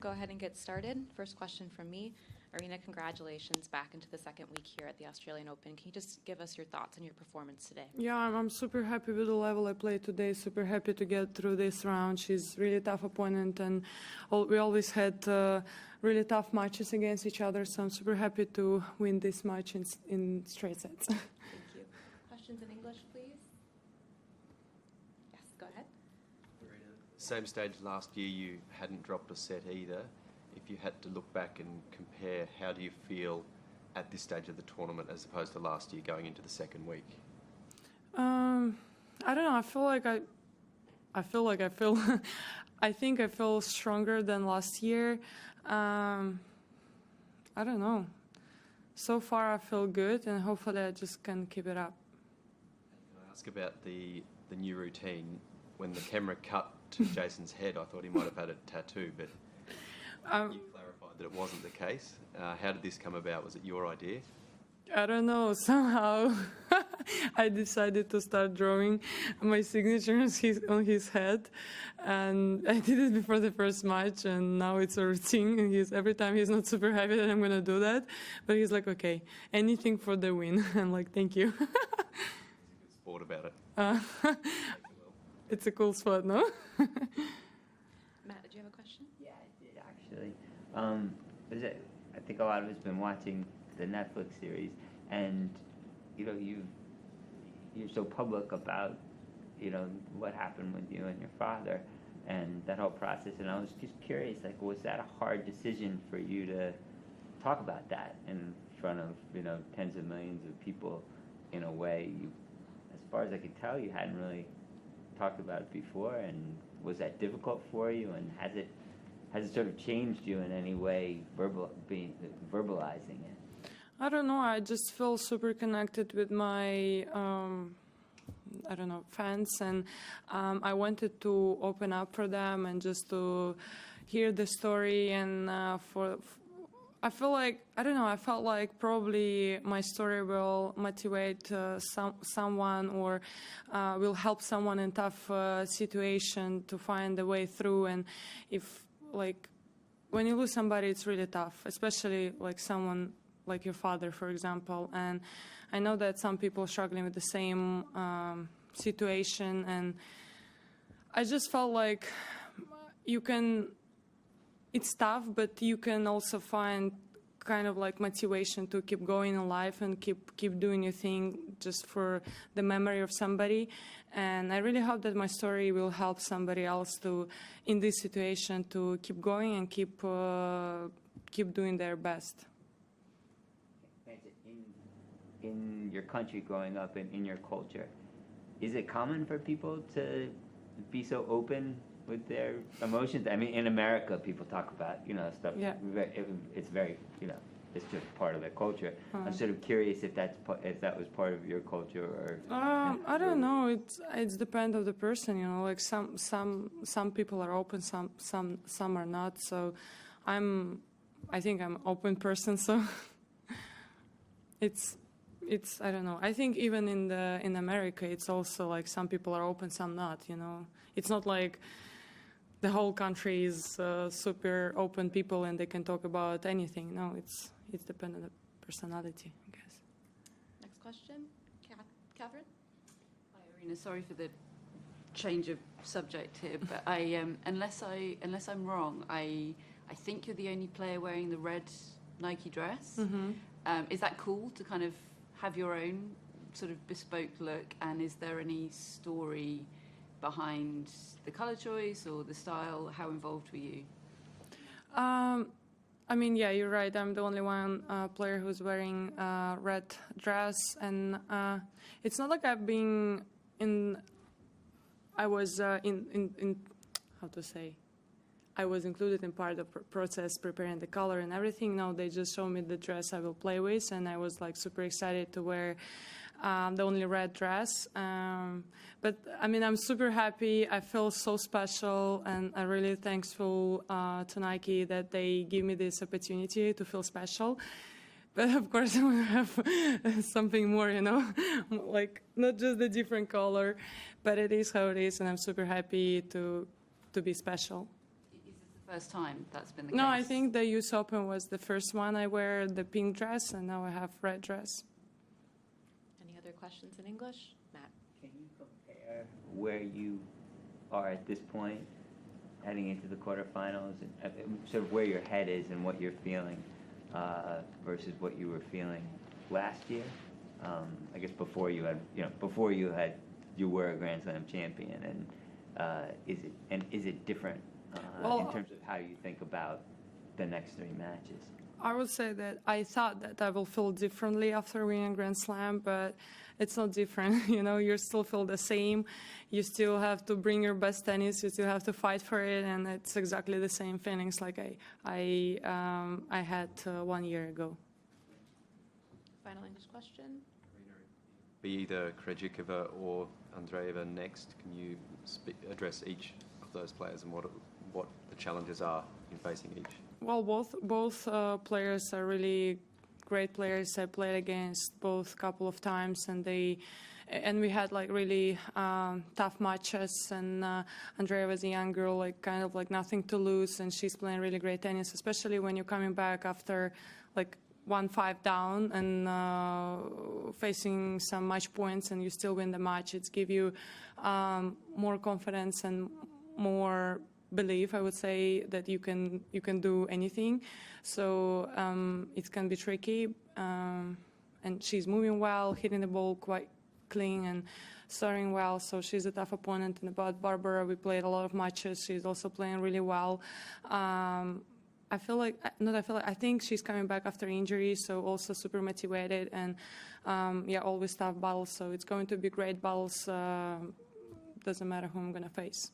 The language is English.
Go ahead and get started. First question from me. Aryna, congratulations back into the second week here at the Australian Open. Can you just give us your thoughts on your performance today? Yeah, I'm super happy with the level I played today. Super happy to get through this round. She's a really tough opponent, and we always had really tough matches against each other. So I'm super happy to win this match in straight sets. Thank you. Questions in English, please? Yes, go ahead. Same stage last year, you hadn't dropped a set either. If you had to look back and compare, how do you feel at this stage of the tournament as opposed to last year going into the second week? I don't know. I think I feel stronger than last year. I don't know. So far, I feel good, and hopefully, I just can keep it up. Can I ask about the new routine? When the camera cut to Jason's head, I thought he might have had a tattoo, but you clarified that it wasn't the case. How did this come about? Was it your idea? I don't know. Somehow I decided to start drawing my signature on his head, and I did it before the first match, and now it's a routine. And every time he's not super happy that I'm gonna do that, but he's like, "Okay, anything for the win." I'm like, "Thank you." He's a good sport about it. It's a cool spot, no? Matt, did you have a question? Yeah, I did actually. I think a lot of us been watching the Netflix series, and you're so public about what happened with you and your father, and that whole process. And I was just curious, like, was that a hard decision for you to talk about that in front of tens of millions of people? In a way, as far as I could tell, you hadn't really talked about it before, and was that difficult for you, and has it sort of changed you in any way, verbalizing it? I don't know. I just feel super connected with my fans, and I wanted to open up for them and just to hear the story. And I feel like, I felt like probably my story will motivate someone, or will help someone in tough situation to find a way through. And if, like, when you lose somebody, it's really tough, especially like someone like your father, for example. And I know that some people are struggling with the same situation, and I just felt like it's tough, but you can also find kind of like motivation to keep going in life and keep doing your thing just for the memory of somebody. And I really hope that my story will help somebody else in this situation, to keep going and keep doing their best. In your country, growing up, and in your culture, is it common for people to be so open with their emotions? I mean, in America, people talk about, stuff. Yeah. It's very, it's just part of their culture. I'm sort of curious if that was part of your culture, or. I don't know. It's depend of the person, Like some people are open, some are not. So, I think I'm an open person. So, it's I don't know. I think even in America, it's also like some people are open, some not. It's not like the whole country is super open people and they can talk about anything. No, it's dependent on the personality, I guess. Next question, Catherine. Hi, Aryna. Sorry for the change of subject here, but unless I'm wrong, I think you're the only player wearing the red Nike dress. Mm-hmm. Is that cool to kind of have your own sort of bespoke look? And is there any story behind the color choice or the style? How involved were you? I mean, yeah, you're right. I'm the only one player who's wearing red dress, and it's not like I've been in. I was in how to say. I was included in part of the process, preparing the color and everything. No, they just showed me the dress I will play with, and I was like super excited to wear the only red dress. But I mean, I'm super happy. I feel so special, and I'm really thankful to Nike that they give me this opportunity to feel special. But of course, I want to have something more, like not just the different color, but it is how it is, and I'm super happy to be special. Is this the First time that's been the No, case? I think the US Open was the first one. I wear the pink dress, and now I have red dress. Any other questions in English? Matt? Can you compare where you are at this point, heading into the quarterfinals, and sort of where your head is and what you're feeling versus what you were feeling last year? I guess before you were a Grand Slam champion, and is it different in terms of how you think about the next 3 matches? I would say that I thought that I will feel differently after winning Grand Slam, but it's not different. You still feel the same. You still have to bring your best tennis. You still have to fight for it, and it's exactly the same feelings like I had 1 year ago. Final English question? Be either Krejcikova or Andreeva next. Can you address each of those players and what the challenges are in facing each? Well, both players are really great players. I played against both a couple of times, and we had like really tough matches. And Andrea was a young girl, kind of nothing to lose, and she's playing really great tennis, especially when you're coming back after 1-5 down and facing some match points, and you still win the match. It's give you more confidence and more belief, I would say, that you can do anything. So it can be tricky, and she's moving well, hitting the ball quite clean and serving well. So she's a tough opponent. And about Barbara, we played a lot of matches. She's also playing really well. I think she's coming back after injury, so also super motivated, and always tough battles. So it's going to be great battles. Doesn't matter who I'm gonna face.